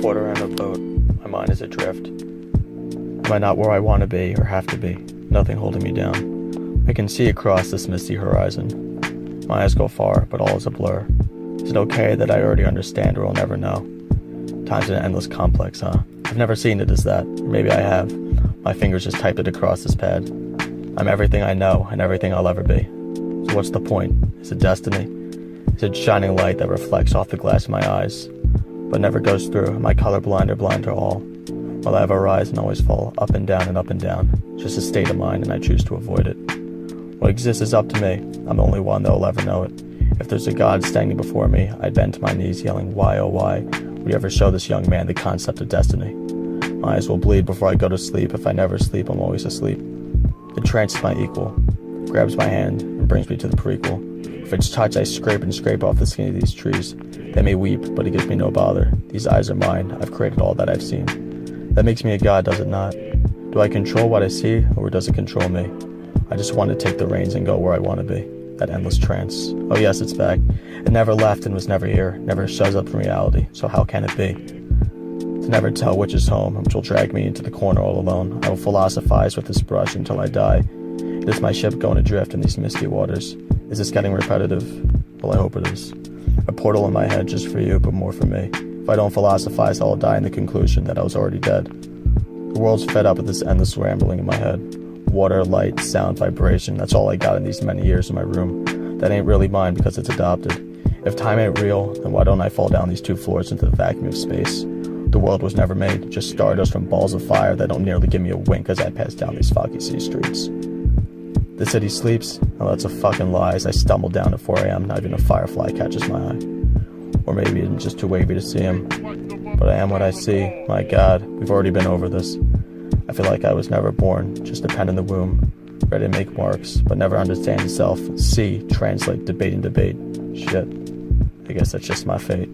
Water in a boat, my mind is adrift. Am I not where I want to be or have to be? Nothing holding me down. I can see across this misty horizon. My eyes go far, but all is a blur. Is it okay that I already understand or will never know? Time's an endless complex, huh? I've never seen it as that. Or maybe I have. My fingers just typed it across this pad. I'm everything I know and everything I'll ever be. So what's the point? Is it destiny? Is it shining light that reflects off the glass of my eyes, but never goes through? Am I colorblind or blind to all? Will I ever rise and always fall up and down and up and down? Just a state of mind, and I choose to avoid it. What exists is up to me. I'm the only one that will ever know it. If there's a God standing before me, I'd bend to my knees yelling, why, oh why, would you ever show this young man the concept of destiny? My eyes will bleed before I go to sleep. If I never sleep, I'm always asleep. The trance is my equal, grabs my hand and brings me to the prequel. If it's touch, I scrape and scrape off the skin of these trees. They may weep, but it gives me no bother. These eyes are mine. I've created all that I've seen. That makes me a god, does it not? Do I control what I see, or does it control me? I just want to take the reins and go where I want to be. That endless trance. Oh yes, it's back. It never left and was never here. Never shows up in reality. So how can it be? To never tell which is home, which will drag me into the corner all alone. I will philosophize with this brush until I die. It is my ship going adrift in these misty waters. Is this getting repetitive? Well, I hope it is. A portal in my head just for you, but more for me. If I don't philosophize, I'll die in the conclusion that I was already dead. The world's fed up with this endless rambling in my head. Water, light, sound, vibration, that's all I got in these many years in my room. That ain't really mine because it's adopted. If time ain't real, then why don't I fall down these 2 floors into the vacuum of space? The world was never made, just stardust from balls of fire that don't nearly give me a wink as I pass down these foggy city streets. The city sleeps? Oh, that's a fucking lie. As I stumble down at 4 a.m., not even a firefly catches my eye. Or maybe it's just too wavy to see him. But I am what I see. My God, we've already been over this. I feel like I was never born, just a pen in the womb, ready to make marks, but never understand itself. See, translate, debate, and debate. Shit. I guess that's just my fate.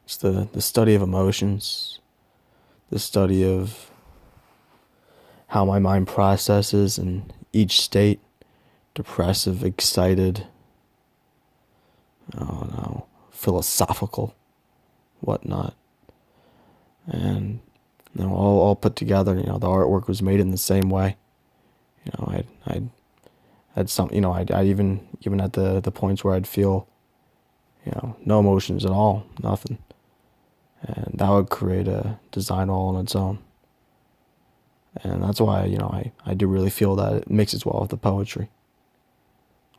It's the study of emotions, the study of how my mind processes in each state, depressive, excited, philosophical, whatnot. And all put together, the artwork was made in the same way. I had some, I even at the points where I'd feel, no emotions at all, nothing. And that would create a design all on its own. And that's why, I do really feel that it mixes well with the poetry,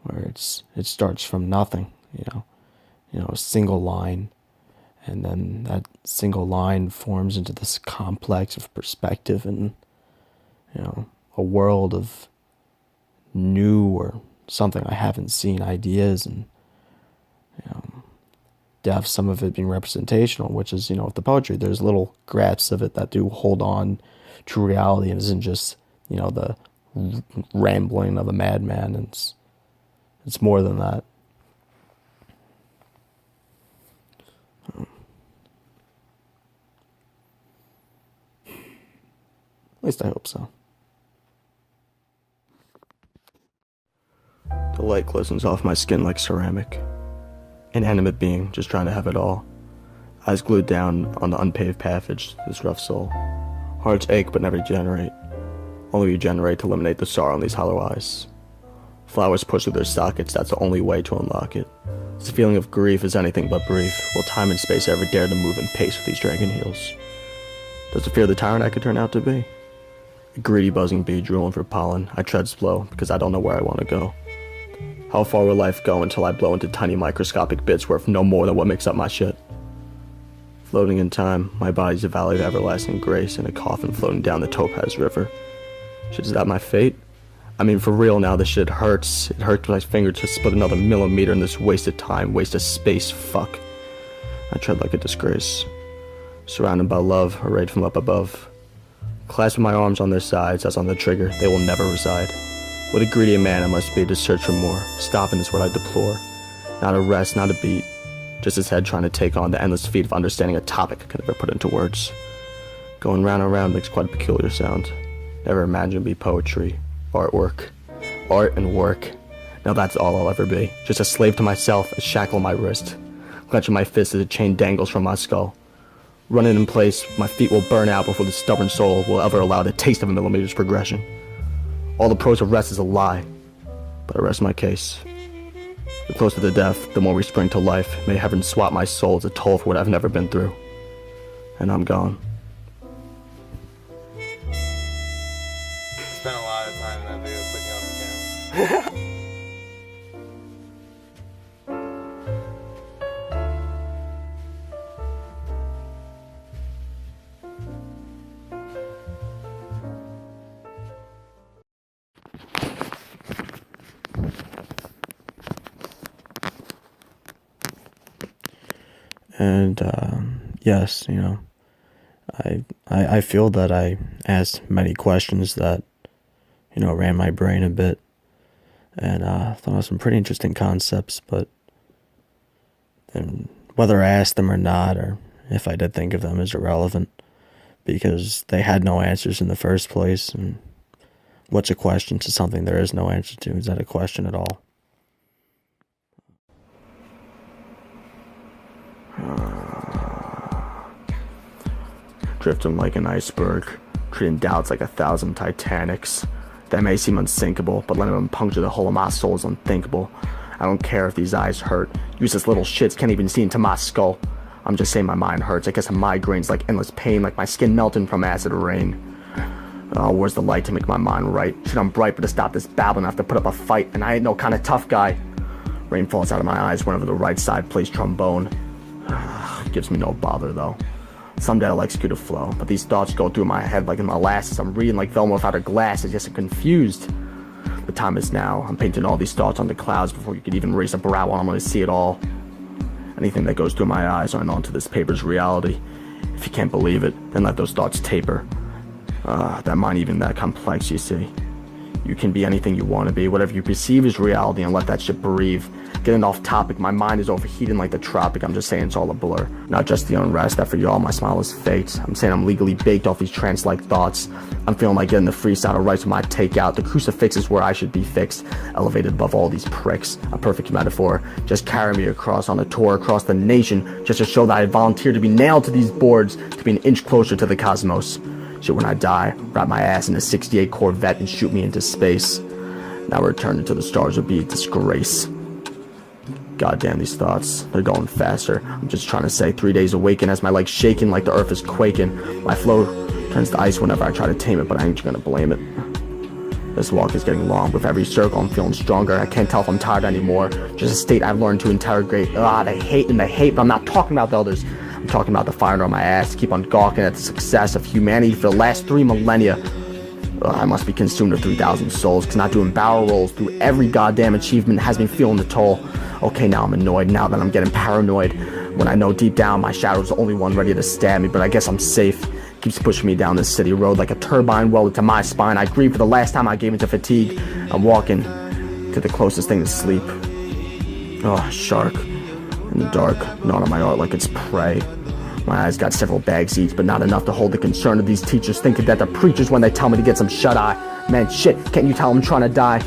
where it starts from nothing, a single line, and then that single line forms into this complex of perspective and, a world of new or something I haven't seen ideas and, depth, some of it being representational, which is, with the poetry, there's little grasps of it that do hold on to reality and isn't just, the rambling of a madman. It's more than that. At least I hope so. The light glistens off my skin like ceramic. Inanimate being, just trying to have it all. Eyes glued down on the unpaved passage, this rough soul. Hearts ache but never regenerate. Only regenerate to eliminate the sorrow in these hollow eyes. Flowers push through their sockets, that's the only way to unlock it. This feeling of grief is anything but brief. Will time and space ever dare to move in pace with these dragon heels? Does it fear the tyrant I could turn out to be? A greedy buzzing bee drooling for pollen. I tread slow because I don't know where I want to go. How far will life go until I blow into tiny microscopic bits worth no more than what makes up my shit? Floating in time, my body's a valley of everlasting grace in a coffin floating down the Topaz River. Shit, is that my fate? I mean, for real now, this shit hurts. It hurts my finger to split another millimeter in this wasted time, wasted space, fuck. I tread like a disgrace. Surrounded by love, arrayed from up above. Clasping my arms on their sides, as on the trigger, they will never reside. What a greedy man I must be to search for more. Stopping is what I deplore. Not a rest, not a beat. just his head trying to take on the endless feat of understanding a topic I could never put into words. Going round and round makes quite a peculiar sound. Never imagined it'd be poetry, artwork, art and work. Now that's all I'll ever be. Just a slave to myself, a shackle on my wrist. Clenching my fist as a chain dangles from my skull. Running in place, my feet will burn out before the stubborn soul will ever allow the taste of a millimeter's progression. All the prose of rest is a lie, but I rest my case. The closer to death, the more we spring to life. May heaven swap my soul as a toll for what I've never been through. And I'm gone. Spent a lot of time in that video clicking off the camera. And, yes, I feel that I asked many questions that, ran my brain a bit. And, thought of some pretty interesting concepts, but then whether I asked them or not, or if I did think of them, is irrelevant, because they had no answers in the first place. And what's a question to something there is no answer to? Is that a question at all? Drifting like an iceberg, treating doubts like 1,000 Titanics. That may seem unsinkable, but letting them puncture the whole of my soul is unthinkable. I don't care if these eyes hurt. Useless little shits can't even see into my skull. I'm just saying my mind hurts. I guess a migraine's like endless pain, like my skin melting from acid rain. Oh, where's the light to make my mind right? Shit, I'm bright, but to stop this babbling I have to put up a fight, and I ain't no kind of tough guy. Rain falls out of my eyes whenever the right side plays trombone. Gives me no bother though. Someday I'll execute a flow, but these thoughts go through my head like in molasses. I'm reading like Velma without her glasses, yes, I'm confused. The time is now. I'm painting all these thoughts on the clouds before you could even raise a brow on. I'm gonna see it all. Anything that goes through my eyes aren't onto this paper's reality. If you can't believe it, then let those thoughts taper. That mind even that complex, you see. You can be anything you want to be, whatever you perceive as reality, and let that shit breathe. Getting off topic, my mind is overheating like the tropic. I'm just saying it's all a blur. Not just the unrest that for y'all my smile is faked. I'm saying I'm legally baked off these trance-like thoughts. I'm feeling like getting the freestyle right to my takeout. The crucifix is where I should be fixed, elevated above all these pricks. A perfect metaphor. Just carry me across on a tour across the nation, just to show that I volunteered to be nailed to these boards, to be an inch closer to the cosmos. Shit, when I die, wrap my ass in a 68 Corvette and shoot me into space. Now returning to the stars would be a disgrace. Goddamn these thoughts, they're going faster. I'm just trying to say 3 days awaken as my legs shaking like the earth is quaking. My flow turns to ice whenever I try to tame it, but I ain't gonna blame it. This walk is getting long. With every circle I'm feeling stronger. I can't tell if I'm tired anymore. Just a state I've learned to interrogate. They hate and they hate, but I'm not talking about the others. I'm talking about the fire under my ass to keep on gawking at the success of humanity for the last 3 millennia. I must be consumed with 3,000 souls, cause not doing barrel rolls through every goddamn achievement has me feeling the toll. Okay, now I'm annoyed, now that I'm getting paranoid, when I know deep down my shadow's the only one ready to stab me, but I guess I'm safe. Keeps pushing me down this city road like a turbine welded to my spine. I grieve for the last time I gave into fatigue. I'm walking to the closest thing to sleep. Shark. In the dark, gnawing on my art like it's prey. My eyes got several bags each, but not enough to hold the concern of these teachers thinking that they're preachers when they tell me to get some shut-eye. Man, shit, can't you tell I'm trying to die?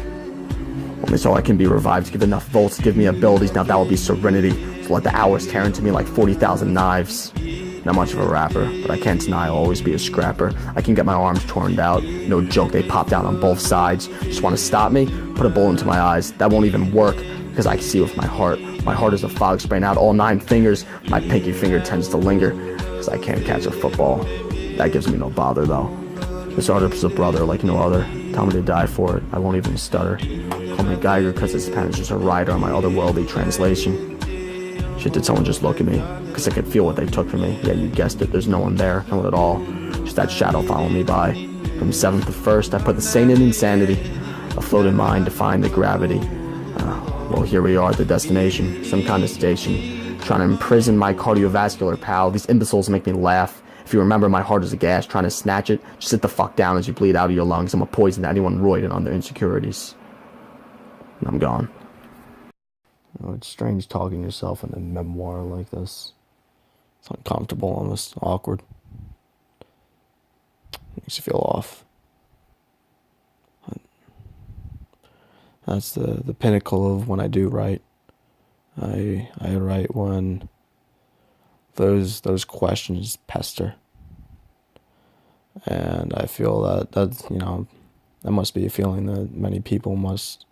Only so I can be revived, give enough volts to give me abilities. Now that will be serenity, so let the hours tear into me like 40,000 knives. Not much of a rapper, but I can't deny I'll always be a scrapper. I can get my arms torn out, no joke, they popped out on both sides. Just want to stop me? Put a bullet into my eyes. That won't even work, because I can see with my heart. My heart is a fog spraying out all 9 fingers. My pinky finger tends to linger, because I can't catch a football. That gives me no bother though. This artist is a brother like no other. Tell me to die for it, I won't even stutter. Call me Geiger because his pen is just a rider on my otherworldly translation. Shit, did someone just look at me? Because I could feel what they took from me. Yeah, you guessed it, there's no one there, no one at all. Just that shadow following me by. From 7th to 1st, I put the sane in insanity. A floating mind defying the gravity. Well, here we are at the destination, some kind of station. Trying to imprison my cardiovascular pal. These imbeciles make me laugh. If you remember, my heart is a gas, trying to snatch it. Just sit the fuck down as you bleed out of your lungs. I'm a poison to anyone roiding on their insecurities. And I'm gone. It's strange talking to yourself in a memoir like this. It's uncomfortable, almost awkward. Makes you feel off. That's the pinnacle of when I do write. I write when those questions pester, and I feel that must be a feeling that many people must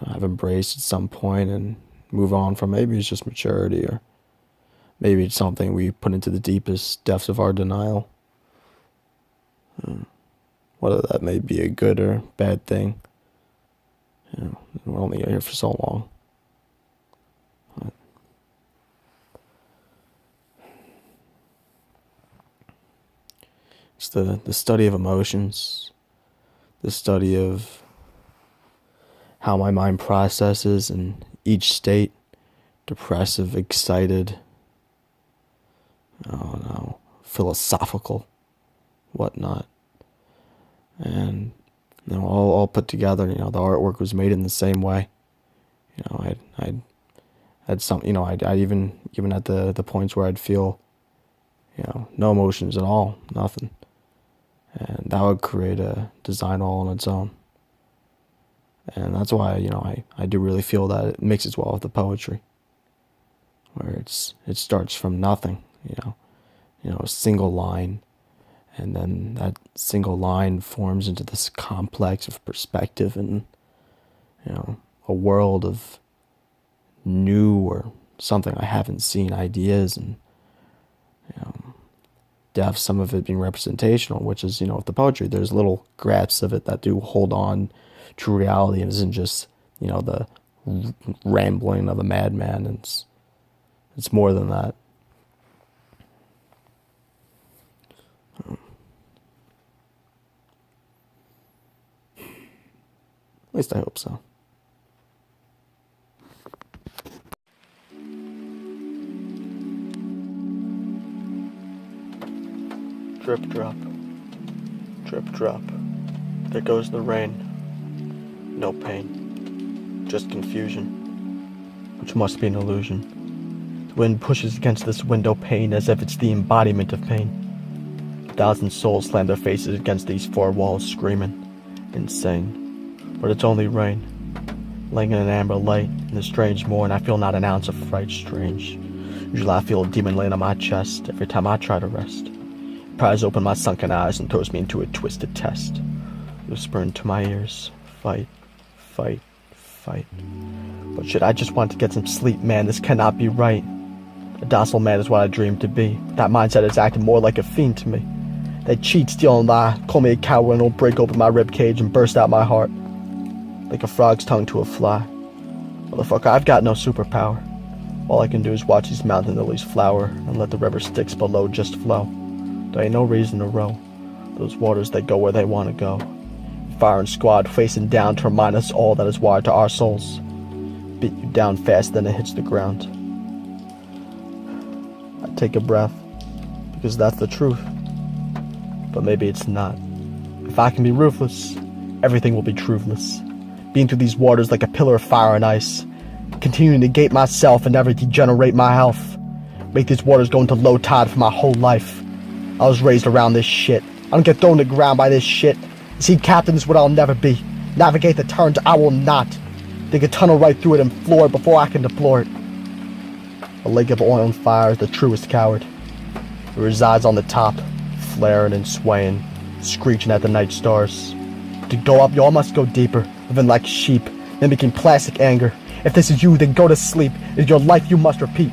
have embraced at some point and move on from. Maybe it's just maturity, or maybe it's something we put into the deepest depths of our denial. Whether that may be a good or bad thing, we're only here for so long. It's the study of emotions, the study of how my mind processes in each state, depressive, excited, I don't know, philosophical, whatnot. And all put together, the artwork was made in the same way. I had some, I'd even at the points where I'd feel, no emotions at all, nothing. And that would create a design all on its own. And that's why, I do really feel that it mixes well with the poetry, where it starts from nothing, a single line, and then that single line forms into this complex of perspective and, a world of new or something I haven't seen ideas and, depth, some of it being representational, which is, with the poetry, there's little grasps of it that do hold on to reality and isn't just, the rambling of a madman. It's more than that. At least I hope so. Drip, drop. Drip, drop. There goes the rain. No pain. Just confusion. Which must be an illusion. The wind pushes against this window pane as if it's the embodiment of pain. 1,000 souls slam their faces against these four walls, screaming. Insane. But it's only rain. Laying in an amber light, in the strange morn, I feel not an ounce of fright. Strange. Usually I feel a demon laying on my chest every time I try to rest. It pries open my sunken eyes and throws me into a twisted test. Whispering to my ears, fight, fight, fight. But should I just want to get some sleep, man? This cannot be right. A docile man is what I dreamed to be. That mindset is acting more like a fiend to me. They cheat, steal, and lie. Call me a coward and it'll break open my ribcage and burst out my heart. Like a frog's tongue to a fly. Motherfucker, I've got no superpower. All I can do is watch these mountain lilies flower and let the river Styx below just flow. There ain't no reason to row. Those waters, they go where they want to go. Firing squad facing down to remind us all that is wired to our souls. Beat you down faster than it hits the ground. I take a breath, because that's the truth. But maybe it's not. If I can be ruthless, everything will be truthless. Being through these waters like a pillar of fire and ice. Continuing to negate myself and never degenerate my health. Make these waters go into low tide for my whole life. I was raised around this shit. I don't get thrown to the ground by this shit. See, captain is what I'll never be. Navigate the turns, I will not. Dig a tunnel right through it and floor it before I can deplore it. A lake of oil and fire is the truest coward. It resides on the top, flaring and swaying, screeching at the night stars. To go up, y'all must go deeper, living like sheep, mimicking plastic anger. If this is you, then go to sleep. It is your life you must repeat.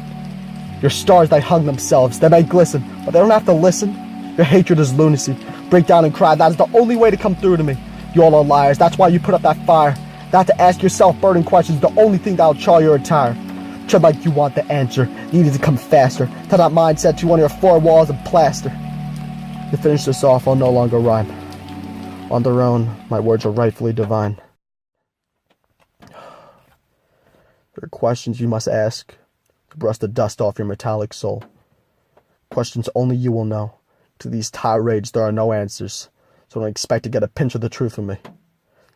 Your stars, they hung themselves. They may glisten, but they don't have to listen. Your hatred is lunacy. Break down and cry. That is the only way to come through to me. You all are liars. That's why you put up that fire. Not to ask yourself burning questions, the only thing that'll char your attire. Tread like you want the answer. Needed to come faster. Tell that mindset to one of your four walls of plaster. To finish this off, I'll no longer rhyme. On their own, my words are rightfully divine. There are questions you must ask to brush the dust off your metallic soul. Questions only you will know. To these tirades there are no answers, so don't expect to get a pinch of the truth from me.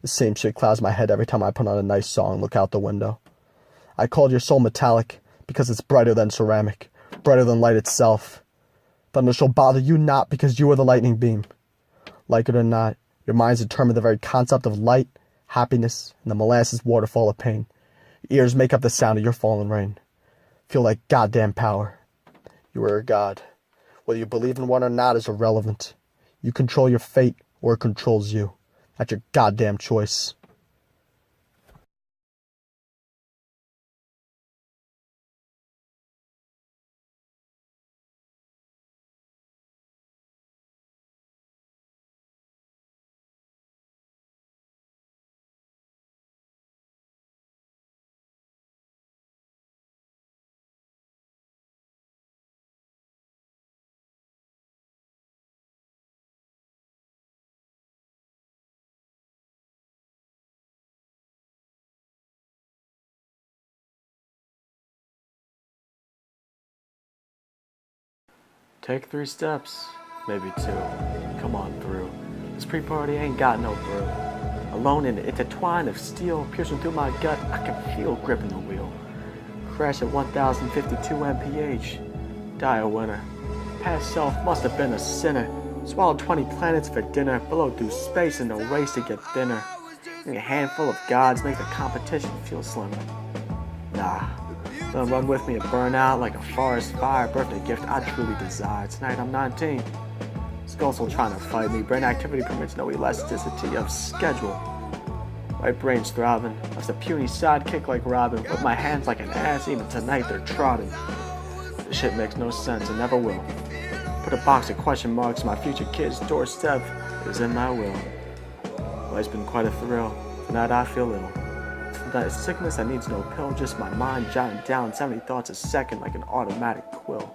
The same shit clouds my head every time I put on a nice song and look out the window. I called your soul metallic because it's brighter than ceramic, brighter than light itself. Thunder shall bother you not because you are the lightning beam. Like it or not, your minds determine the very concept of light, happiness, and the molasses waterfall of pain. Your ears make up the sound of your falling rain. Feel like goddamn power. You are a god. Whether you believe in one or not is irrelevant. You control your fate or it controls you. That's your goddamn choice. Take 3 steps, maybe 2. Come on through. This pre-party ain't got no brew. Alone in the intertwine of steel piercing through my gut, I can feel gripping the wheel. Crash at 1052 mph. Die a winner. Past self must have been a sinner. Swallowed 20 planets for dinner. Below through space in the race to get thinner. And a handful of gods make the competition feel slimmer. Nah. Don't run with me and burn out like a forest fire. Birthday gift I truly desire. Tonight I'm 19. Skull's still trying to fight me. Brain activity permits no elasticity of schedule. My brain's throbbing. I was a puny sidekick like Robin. With my hands like an ass, even tonight they're trotting. This shit makes no sense and never will. Put a box of question marks on my future kid's doorstep. It is in my will. Life's been quite a thrill. Tonight I feel ill. That is sickness that needs no pill, just my mind jotting down 70 thoughts a second like an automatic quill.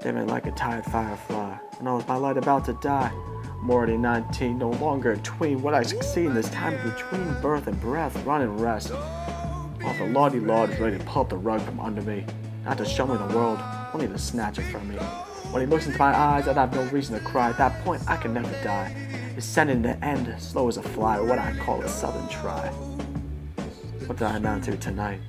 Dimming like a tired firefly, and I was my light about to die. I'm already 19, no longer a tween. What I succeed in this time between birth and breath, run and rest. All the lordy lord is ready to pull up the rug from under me. Not to show me the world, only to snatch it from me. When he looks into my eyes, I'd have no reason to cry. At that point, I can never die. Descending to end, slow as a fly, or what I call a southern try. What did I amount to tonight?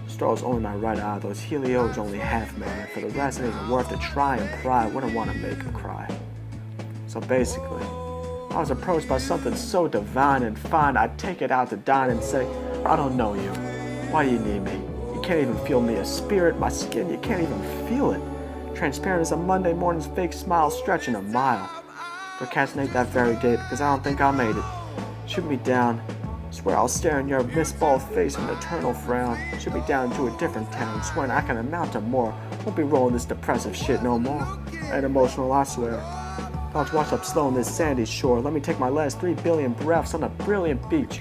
Straw's only my right eye, those helios only half mad. For the rest, it ain't worth the try and pride. Wouldn't want to make her cry. So basically, I was approached by something so divine and fine, I'd take it out to dine and say, I don't know you. Why do you need me? You can't even feel me, a spirit, my skin, you can't even feel it. Transparent as a Monday morning's fake smile stretching a mile. Procrastinate that very day because I don't think I made it. Shoot me down. Swear I'll stare in your misballed face with an eternal frown. Shoot me down to a different town, swearing I can amount to more. Won't be rolling this depressive shit no more. Ain't emotional, I swear. Thoughts wash up slow on this sandy shore. Let me take my last 3 billion breaths on a brilliant beach.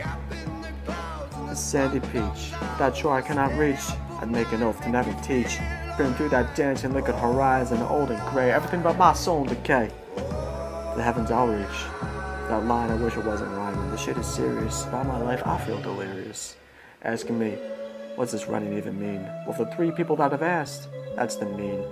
This sandy peach, that shore I cannot reach. I'd make an oath to never teach. Bring through that dancing liquid horizon, old and gray, everything but my soul in decay. The heavens I'll reach. That line I wish it wasn't rhyming. This shit is serious. About my life I feel delirious. Asking me, what's this running even mean? Well, for 3 people that have asked, that's the mean.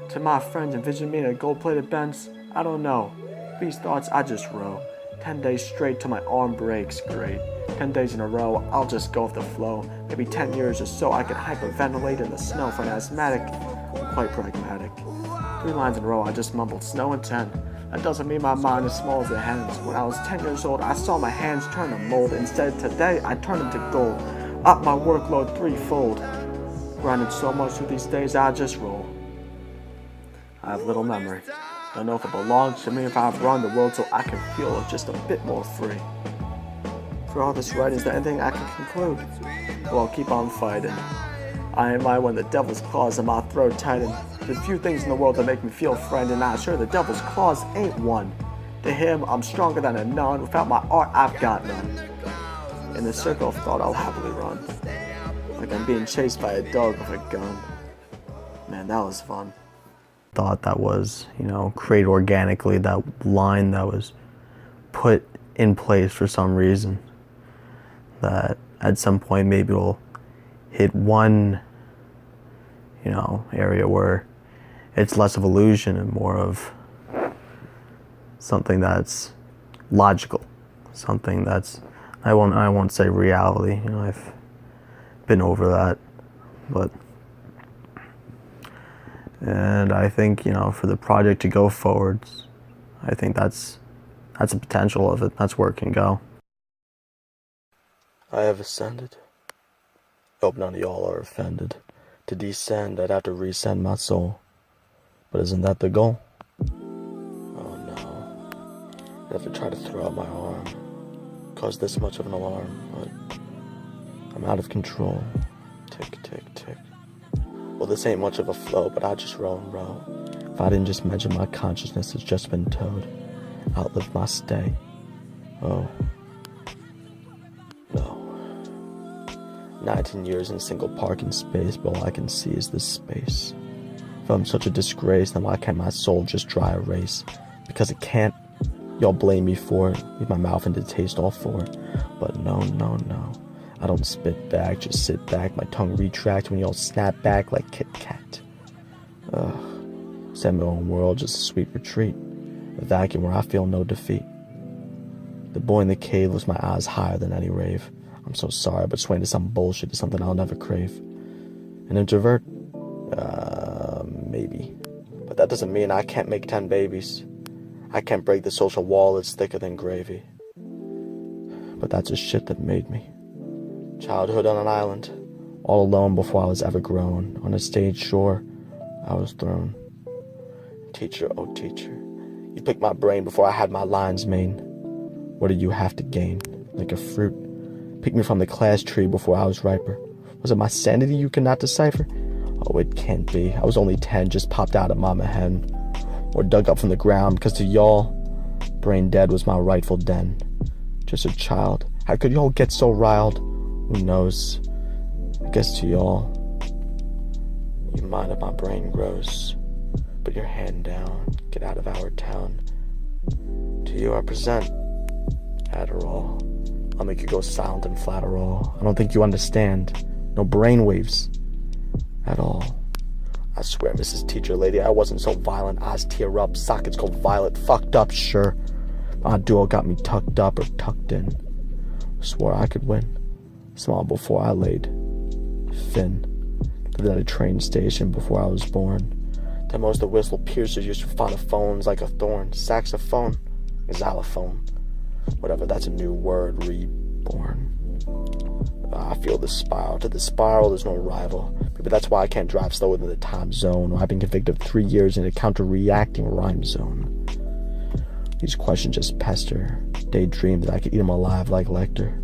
To my friends envision me in a gold-plated Benz, I don't know. These thoughts I just row. 10 days straight till my arm breaks, great. 10 days in a row, I'll just go with the flow. Maybe 10 years or so I could hyperventilate in the snow for an asthmatic. I'm quite pragmatic. 3 lines in a row I just mumbled snow and 10. That doesn't mean my mind is small as a hen's. When I was 10 years old, I saw my hands turn to mold. Instead, today, I turn them to gold. Up my workload 3-fold. Grinding so much through these days, I just roll. I have little memory. Don't know if it belongs to me, if I've run the world so I can feel just a bit more free. For all this writing, is there anything I can conclude? Well, I'll keep on fighting. I ain't lying when the devil's claws in my throat tighten. There's few things in the world that make me feel friend, and I'm sure the devil's claws ain't one. To him, I'm stronger than a nun. Without my art, I've got none. In the circle of thought, I'll happily run. Like I'm being chased by a dog with a gun. Man, that was fun. Thought that was, created organically, that line that was put in place for some reason. That at some point maybe we'll hit one, area where it's less of illusion and more of something that's logical, something that's, I won't say reality. I've been over that, and I think, for the project to go forwards, I think that's the potential of it. That's where it can go. I have ascended. Hope none of y'all are offended. To descend, I'd have to resend my soul. But isn't that the goal? Oh no. I'd have to try to throw out my arm. Cause this much of an alarm, but I'm out of control. Tick, tick, tick. Well, this ain't much of a flow, but I just row and row. If I didn't just mention my consciousness has just been towed. Outlived my stay. Oh. No. 19 years in single parking space, but all I can see is this space. If I'm such a disgrace, then why can't my soul just dry erase? Because it can't. Y'all blame me for it, leave my mouth into taste all for it. But no, no, no. I don't spit back, just sit back, my tongue retract when y'all snap back like Kit Kat. Ugh. Set my own world, just a sweet retreat. A vacuum where I feel no defeat. The boy in the cave lifts my eyes higher than any rave. I'm so sorry, but swaying to some bullshit is something I'll never crave. An introvert? Maybe. But that doesn't mean I can't make 10 babies. I can't break the social wall that's thicker than gravy. But that's the shit that made me. Childhood on an island, all alone before I was ever grown. On a stage shore, I was thrown. Teacher, oh teacher, you picked my brain before I had my lines made. What did you have to gain? Like a fruit. Picked me from the class tree before I was riper. Was it my sanity you could not decipher? Oh, it can't be. I was only 10, just popped out of mama hen. Or dug up from the ground, because to y'all, brain dead was my rightful den. Just a child. How could y'all get so riled? Who knows? I guess to y'all, you mind if my brain grows. Put your hand down, get out of our town. To you I present Adderall. I'll make you go silent and flatterall. I don't think you understand. No brainwaves at all. I swear, Mrs. Teacher Lady, I wasn't so violent. Eyes tear up, sockets go violet. Fucked up, sure. My duo got me tucked up or tucked in. Swore I could win. Small before I laid. Thin. Lived at a train station before I was born. The most the whistle piercers used to find phones like a thorn. Saxophone. Xylophone. Whatever, that's a new word. Reborn. I feel the spiral. To the spiral, there's no rival. Maybe that's why I can't drive slower than the time zone. Or I've been convicted of 3 years in a counter-reacting rhyme zone. These questions just pester. Daydream that I could eat them alive like Lecter.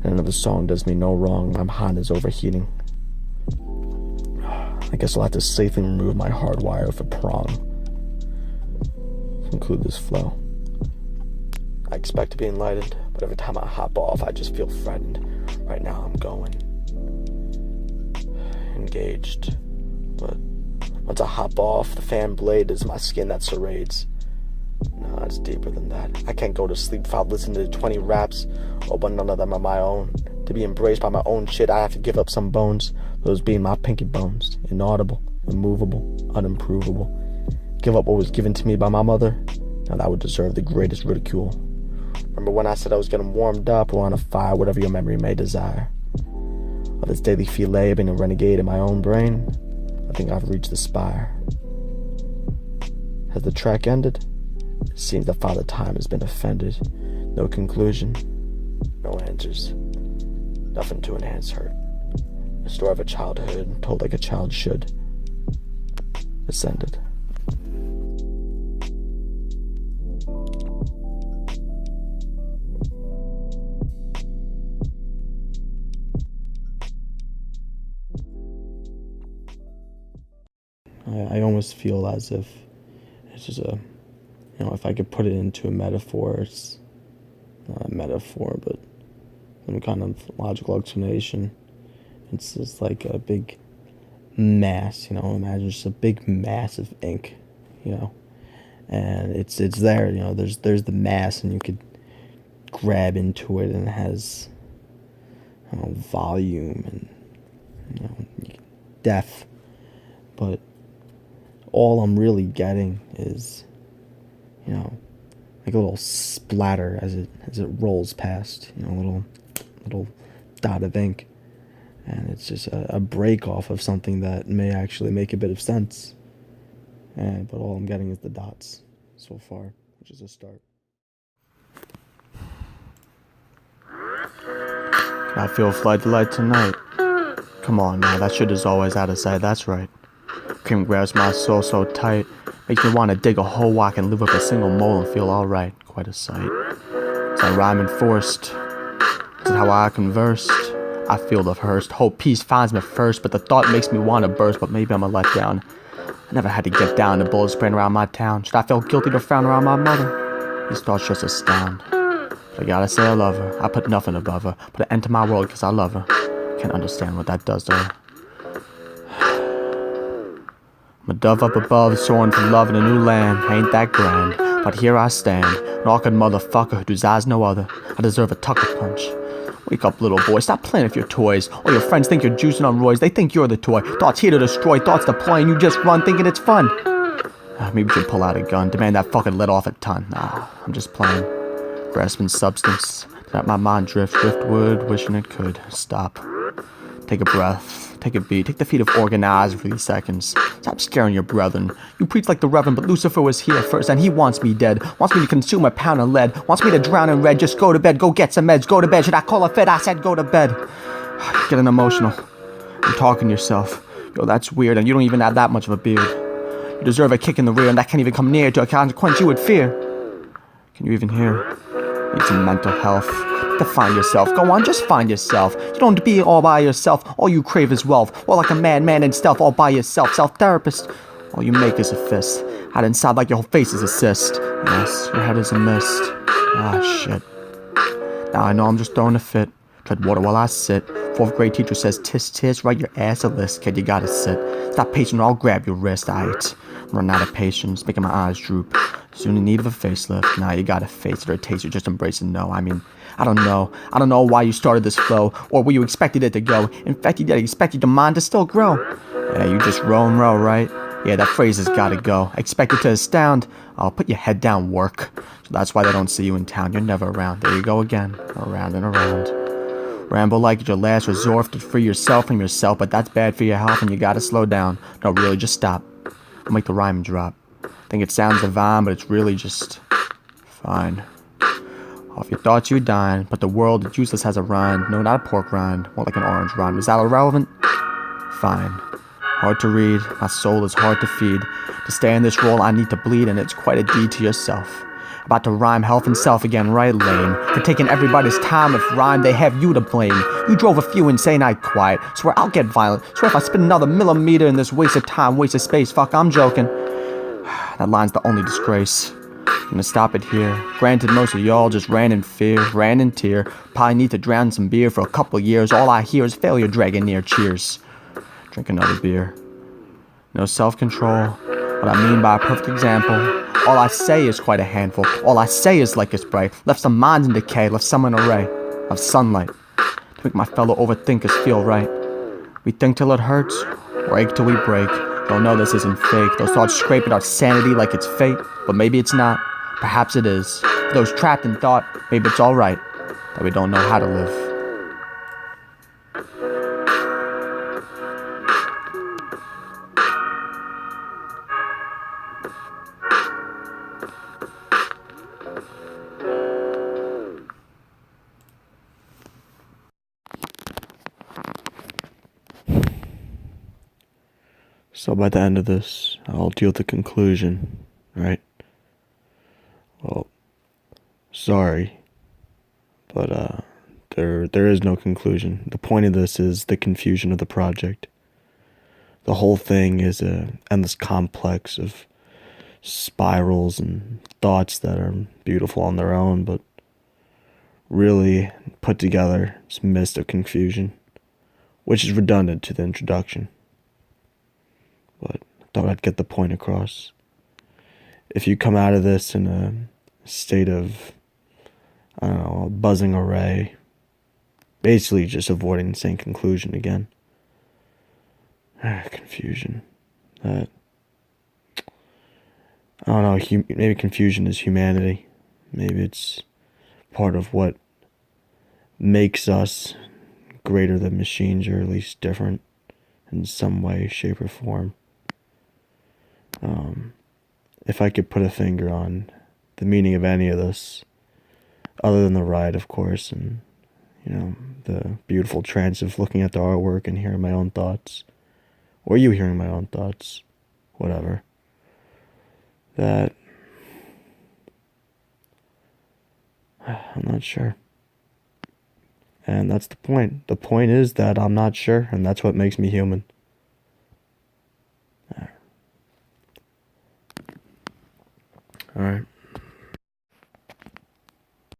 And another song does me no wrong. My mind is overheating. I guess I'll have to safely remove my hardwire for prong. Conclude this flow. I expect to be enlightened, but every time I hop off, I just feel threatened. Right now I'm going. Engaged. But once I hop off, the fan blade is my skin that serrates. No, it's deeper than that. I can't go to sleep without listening to 20 raps. Oh, but none of them are my own. To be embraced by my own shit, I have to give up some bones. Those being my pinky bones. Inaudible, immovable, unimprovable. Give up what was given to me by my mother? Now that would deserve the greatest ridicule. Remember when I said I was getting warmed up or on a fire, whatever your memory may desire. Of this daily filet, being a renegade in my own brain, I think I've reached the spire. Has the track ended? It seems that Father Time has been offended. No conclusion, no answers, nothing to enhance hurt. The story of a childhood, told like a child should. Ascended. I almost feel as if it's just if I could put it into a metaphor, it's not a metaphor, but some kind of logical explanation. It's just like a big mass, imagine just a big mass of ink, and it's there, there's the mass, and you could grab into it, and it has, volume and, depth, but all I'm really getting is, like a little splatter as it rolls past, a little dot of ink, And it's just a break off of something that may actually make a bit of sense. But all I'm getting is the dots so far, which is a start. I feel flight delight tonight. Come on now, that shit is always out of sight, that's right. Cream grabs my soul so tight, makes me want to dig a hole where I can live with a single mole and feel alright. Quite a sight. Is I rhyme enforced? Is it how I conversed? I feel the first. Hope peace finds me first, but the thought makes me want to burst, but maybe I'm a letdown. I never had to get down, the bullets spraying around my town. Should I feel guilty to frown around my mother? These thoughts just astound. But I gotta say I love her. I put nothing above her. Put an end to my world cause I love her. Can't understand what that does to her. I'm a dove up above, soaring for love in a new land. Ain't that grand, but here I stand, an awkward motherfucker whose eyes no other. I deserve a tucker punch. Wake up, little boy, stop playing with your toys. All your friends think you're juicing on roids, they think you're the toy. Thoughts here to destroy, thoughts to play, and you just run thinking it's fun. Maybe we should pull out a gun, demand that fucking let off a ton. Nah, I'm just playing. Grasping substance, let my mind driftward, wishing it could stop. Take a breath, take a beat, take the feet of organized for these seconds. Stop scaring your brethren. You preach like the Reverend, but Lucifer was here first, and he wants me dead. Wants me to consume a pound of lead. Wants me to drown in red. Just go to bed, go get some meds, go to bed. Should I call a fit? I said go to bed. Getting emotional. You're talking to yourself. Yo, that's weird, and you don't even have that much of a beard. You deserve a kick in the rear, and that can't even come near to a consequence you would fear. Can you even hear? Need some mental health. To find yourself. Go on, just find yourself. You don't be all by yourself. All you crave is wealth. Or like a madman in stealth, all by yourself. Self-therapist. All you make is a fist. Hide inside like your whole face is a cyst. Yes, your head is a mist. Ah, shit. Now I know I'm just throwing a fit. Tread water while I sit. Fourth grade teacher says, tis, write your ass a list. Kid, you gotta sit. Stop pacing or I'll grab your wrist. Aight. I'm running out of patience, making my eyes droop. Soon in need of a facelift. Now you gotta face it or taste it, just embrace it. No, I mean, I don't know why you started this flow, or where you expected it to go. In fact, you did expect your mind to still grow. Yeah, you just row and row, right? Yeah, that phrase has gotta go. Expect it to astound. I'll put your head down, work. So that's why they don't see you in town. You're never around. There you go again, around and around. Ramble like it's your last resort to free yourself from yourself, but that's bad for your health and you gotta slow down. No, really, just stop. I'll make the rhyme drop. Think it sounds divine, but it's really just fine. Off your thoughts you dine, but the world is useless as a rind. No, not a pork rind, more like an orange rind. Is that irrelevant? Fine. Hard to read, my soul is hard to feed. To stay in this role I need to bleed, and it's quite a deed to yourself. About to rhyme health and self again, right lame. For taking everybody's time with rhyme, they have you to blame. You drove a few insane, I quiet. Swear I'll get violent. Swear if I spend another millimeter in this waste of time, waste of space, fuck, I'm joking. That line's the only disgrace. I'm gonna stop it here. Granted, most of y'all just ran in fear, ran in tear. Probably need to drown some beer for a couple years. All I hear is failure dragging near. Cheers. Drink another beer. No self-control. What I mean by a perfect example. All I say is quite a handful. All I say is like it's bright. Left some minds in decay. Left some in a ray of sunlight. To make my fellow overthinkers feel right. We think till it hurts, or ache till we break. Don't know this isn't fake. Those thoughts scrape at our sanity like it's fate. But maybe it's not. Perhaps it is. For those trapped in thought, maybe it's alright that we don't know how to live. So by the end of this, I'll deal with the conclusion, right? Well, sorry, but there is no conclusion. The point of this is the confusion of the project. The whole thing is a endless complex of spirals and thoughts that are beautiful on their own, but really put together, it's a mist of confusion, which is redundant to the introduction. But I thought I'd get the point across. If you come out of this in a state of, I don't know, a buzzing array, basically just avoiding the same conclusion again. Confusion. I don't know, maybe confusion is humanity. Maybe it's part of what makes us greater than machines, or at least different in some way, shape, or form. If I could put a finger on the meaning of any of this, other than the ride, of course, and, you know, the beautiful trance of looking at the artwork and hearing my own thoughts, or you hearing my own thoughts, whatever, that I'm not sure. And that's the point. The point is that I'm not sure, and that's what makes me human. Alright.